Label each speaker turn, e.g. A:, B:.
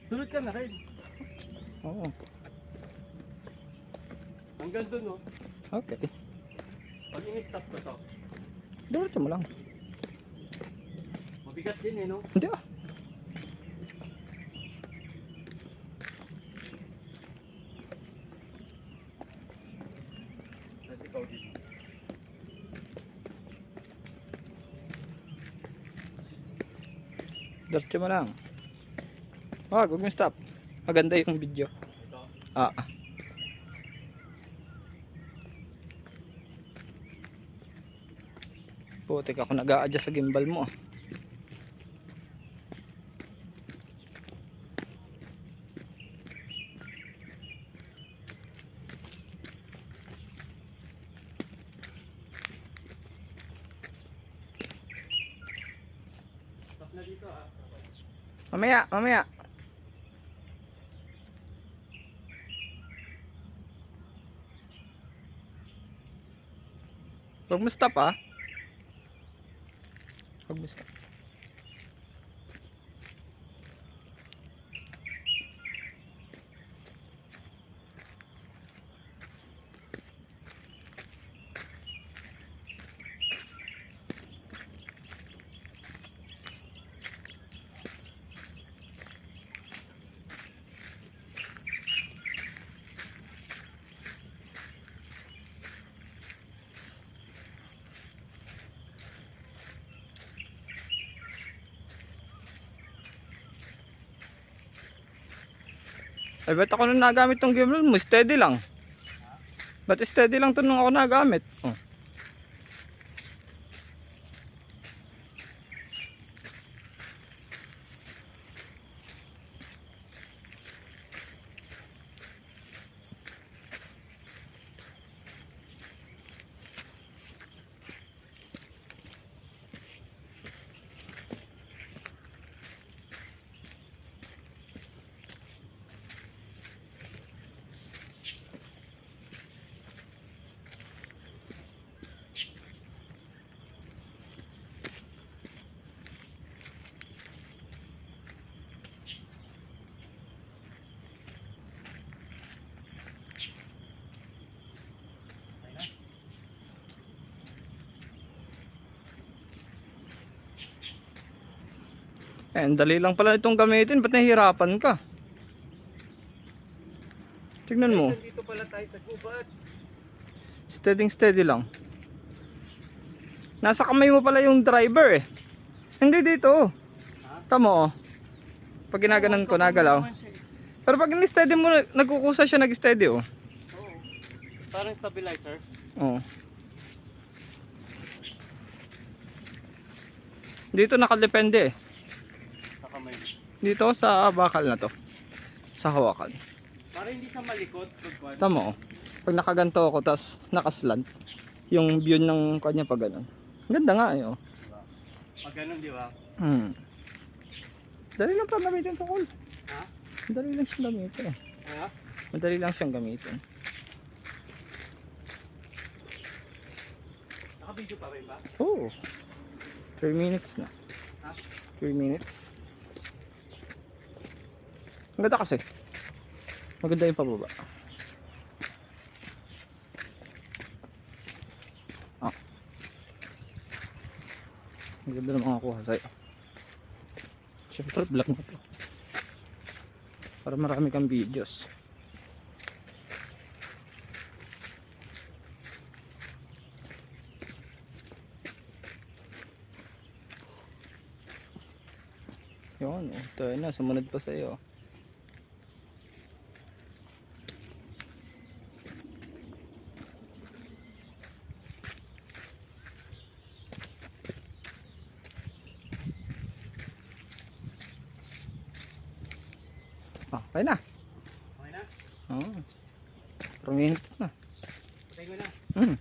A: Sunod ka na rin.
B: Oo.
A: Hanggang dun, no?
B: Okay.
A: Pag in-stop ko to,
B: Diretso mo lang.
A: mabigat din eh, no?
B: Hindi ah.
A: Tapos ikaw dito.
B: Diretso mo lang. Huwag mo stop. Maganda yung video.
A: Ito.
B: Ah. Putik ako nag-a-adjust sa gimbal mo.
A: Stop na dito, ah.
B: Mamaya, mamaya. Huwag mo stop ah. Huwag mo stop. Ay, ba't ako nung nagamit tong gimbal mo? Steady lang. Ba't steady lang to nung ako nagamit? Oh. Eh, dali lang pala itong gamitin. Ba't nahihirapan ka? Tignan mo.
A: Dito pala tayo sa gubat.
B: Steady steady lang. Nasa kamay mo pala yung driver eh. Hindi dito. Tama oh. Pag ginaganon ko, nagalaw. Pero pag in-steady mo, nagkukusa siya nag-steady oh.
A: Oo. Parang stabilizer.
B: Oo. Dito nakadepende eh.
A: Sa kamay.
B: Dito sa bakal na to. Sa hawakan.
A: Para hindi siya malikot. Pagkuhan.
B: Tama oh. Pag nakaganto ako, tas nakaslant. Yung view ng kanya pag ganun. Ganda nga eh oh.
A: Pag ganun, di ba?
B: Dali lang pa gamitin to Col.
A: Ha?
B: Madali lang siyang gamitin.
A: Ha?
B: Madali lang siyang gamitin.
A: Naka-video pa rin ba?
B: Oo. 3 minutes na.
A: Ha?
B: 3 minutes. Ang ganda kasi. Maganda yung pababa. Ah. Ang ganda na makakuha sa'yo. Siyempre vlog na to. Para marami kang videos. Yun, oh, tayo na, sumunod pa sa'yo. Ah, okay na.
A: Okay na?
B: Oo. 4 minutes na.
A: Patay ko na.
B: Hmm.